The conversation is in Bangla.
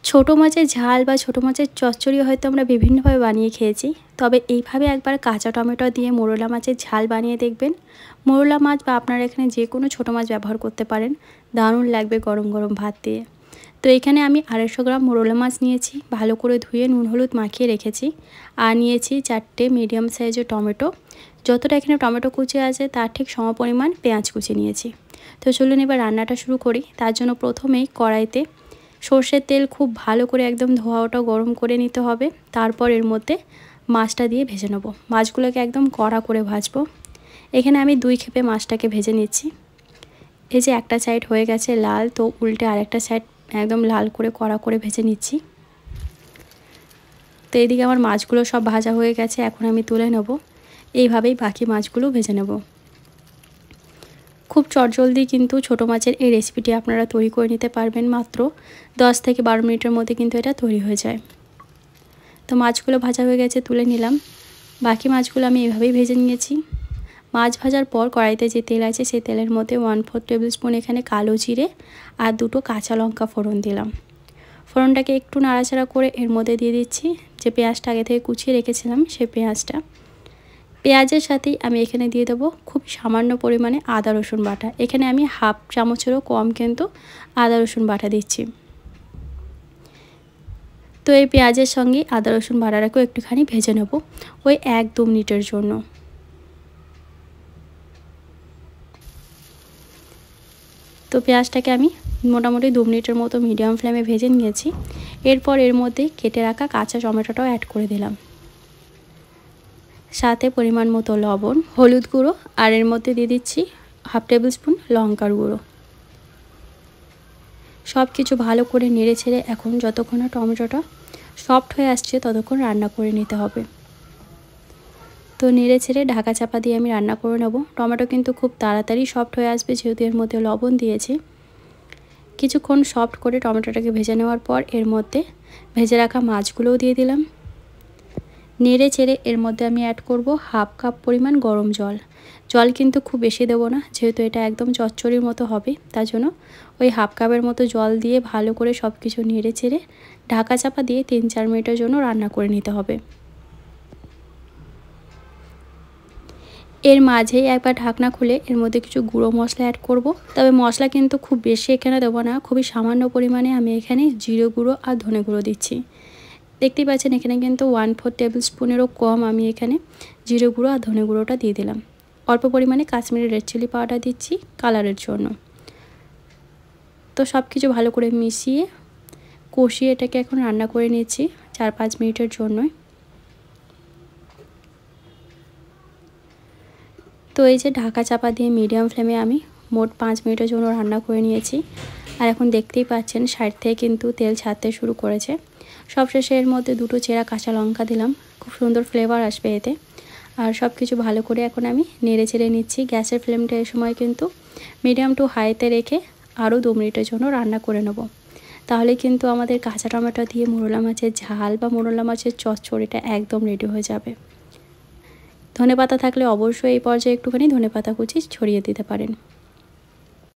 ছোটো মাছের ঝাল বা ছোটো মাছের চচ্চড়ি হয়তো আমরা বিভিন্নভাবে বানিয়ে খেয়েছি, তবে এইভাবে একবার কাঁচা টমেটো দিয়ে মোরলা মাছের ঝাল বানিয়ে দেখবেন। মোরলা মাছ বা আপনারা এখানে যে কোনো ছোটো মাছ ব্যবহার করতে পারেন, দারুণ লাগবে গরম গরম ভাত দিয়ে। তো এখানে আমি 250 গ্রাম মোরলা মাছ নিয়েছি, ভালো করে ধুয়ে নুন হলুদ মাখিয়ে রেখেছি। আর নিয়েছি 4টে মিডিয়াম সাইজের টমেটো, যতটা এখানে টমেটো কুচি আছে তার ঠিক সমপরিমাণ পেঁয়াজ কুচি নিয়েছি। তো চলুন এবার রান্নাটা শুরু করি। তার জন্য প্রথমেই কড়াইতে সর্ষের তেল খুব ভালো করে একদম ধোয়া ওটা গরম করে নিতে হবে। তারপর এর মধ্যে মাছটা দিয়ে ভেজে নেব। মাছগুলোকে একদম কড়া করে ভাজবো। এখানে আমি 2 খেপে মাছটাকে ভেজে নিচ্ছি। এই যে একটা সাইড হয়ে গেছে লাল, তো উল্টে আরেকটা সাইড একদম লাল করে কড়া করে ভেজে নিচ্ছি। তো এদিকে আমার মাছগুলো সব ভাজা হয়ে গেছে, এখন আমি তুলে নেব। এইভাবেই বাকি মাছগুলো ভেজে নেব। খুব চটজলদি কিন্তু ছোটো মাছের এই রেসিপিটি আপনারা তৈরি করে নিতে পারবেন, মাত্র 10 থেকে 12 মিনিটের মধ্যে কিন্তু এটা তৈরি হয়ে যায়। তো মাছগুলো ভাজা হয়ে গেছে, তুলে নিলাম। বাকি মাছগুলো আমি এভাবেই ভেজে নিয়েছি। মাছ ভাজার পর কড়াইতে যে তেল আছে সেই তেলের মধ্যে 1/4 টেবিল স্পুন এখানে কালো জিরে আর 2টো কাঁচা লঙ্কা ফোড়ন দিলাম। ফোড়নটাকে একটু নাড়াচাড়া করে এর মধ্যে দিয়ে দিচ্ছি যে পেঁয়াজটা আগে থেকে কুচিয়ে রেখেছিলাম সেই পেঁয়াজটা। পেঁয়াজের সাথেই আমি এখানে দিয়ে দেবো খুব সামান্য পরিমাণে আদা রসুন বাটা। এখানে আমি 1/2 চামচেরও কম কিন্তু আদা রসুন বাটা দিচ্ছি। তো এই পেঁয়াজের সঙ্গে আদা রসুন বাটাটাকেও একটুখানি ভেজে নেব ওই 1-2 মিনিটের জন্য। তো পেঁয়াজটাকে আমি মোটামুটি 2 মিনিটের মতো মিডিয়াম ফ্লেমে ভেজে নিয়েছি। এরপর এর মধ্যে কেটে রাখা কাঁচা টমেটোটাও অ্যাড করে দিলাম, সাথে পরিমাণ মতো লবণ, হলুদ গুঁড়ো আর এর মধ্যে দিয়ে দিচ্ছি 1/2 টেবিল স্পুন লঙ্কার গুঁড়ো। সব কিছু ভালো করে নেড়ে ছেড়ে এখন যতক্ষণ না টমেটোটা সফট হয়ে আসছে ততক্ষণ রান্না করে নিতে হবে। তো নেড়ে ছেড়ে ঢাকা চাপা দিয়ে আমি রান্না করে নেব। টমেটো কিন্তু খুব তাড়াতাড়ি সফট হয়ে আসবে যেহেতু এর মধ্যে লবণ দিয়েছি। কিছুক্ষণ সফট করে টমেটোটাকে ভেজে নেওয়ার পর এর মধ্যে ভেজে রাখা মাছগুলোও দিয়ে দিলাম। নেড়ে চেড়ে এর মধ্যে আমি অ্যাড করব 1/2 কাপ পরিমাণ গরম জল। জল কিন্তু খুব বেশি দেবো না, যেহেতু এটা একদম চচ্চড়ির মতো হবে, তার জন্য ওই 1/2 কাপের মতো জল দিয়ে ভালো করে সব কিছু নেড়ে চেড়ে ঢাকা চাপা দিয়ে 3-4 মিনিটের জন্য রান্না করে নিতে হবে। এর মাঝেই একবার ঢাকনা খুলে এর মধ্যে কিছু গুঁড়ো মশলা অ্যাড করব। তবে মশলা কিন্তু খুব বেশি এখানে দেবো না, খুবই সামান্য পরিমাণে আমি এখানে জিরে গুঁড়ো আর ধনে গুঁড়ো দিচ্ছি। দেখতেই পাচ্ছেন এখানে কিন্তু 1/4 টেবিল স্পুনেরও কম আমি এখানে জিরে গুঁড়ো আর ধনে গুঁড়োটা দিয়ে দিলাম। অল্প পরিমাণে কাশ্মীরি রেড চিলি পাউডার দিচ্ছি কালারের জন্য। তো সব কিছু ভালো করে মিশিয়ে কষিয়ে এটাকে এখন রান্না করে নিচ্ছি 4-5 মিনিটের জন্য। তো এই যে ঢাকা চাপা দিয়ে মিডিয়াম ফ্লেমে আমি মোট 5 মিনিটের জন্য রান্না করে নিয়েছি। আর এখন দেখতেই পাচ্ছেন সাইড থেকে কিন্তু তেল ছাড়তে শুরু করেছে। সবশেষে এর মধ্যে 2টো চেরা কাঁচা লঙ্কা দিলাম, খুব সুন্দর ফ্লেভার আসবে এতে। আর সব কিছু ভালো করে এখন আমি নেড়ে চেড়ে নিচ্ছি। গ্যাসের ফ্লেমটা এই সময় কিন্তু মিডিয়াম টু হাইতে রেখে আরও 2 মিনিটের জন্য রান্না করে নেব। তাহলে কিন্তু আমাদের কাঁচা টমেটো দিয়ে মোরলা মাছের ঝাল বা মোরলা মাছের চচ্চড়িটা একদম রেডি হয়ে যাবে। ধনেপাতা থাকলে অবশ্যই এই পর্যায়ে একটুখানি ধনেপাতা কুচি ছড়িয়ে দিতে পারেন।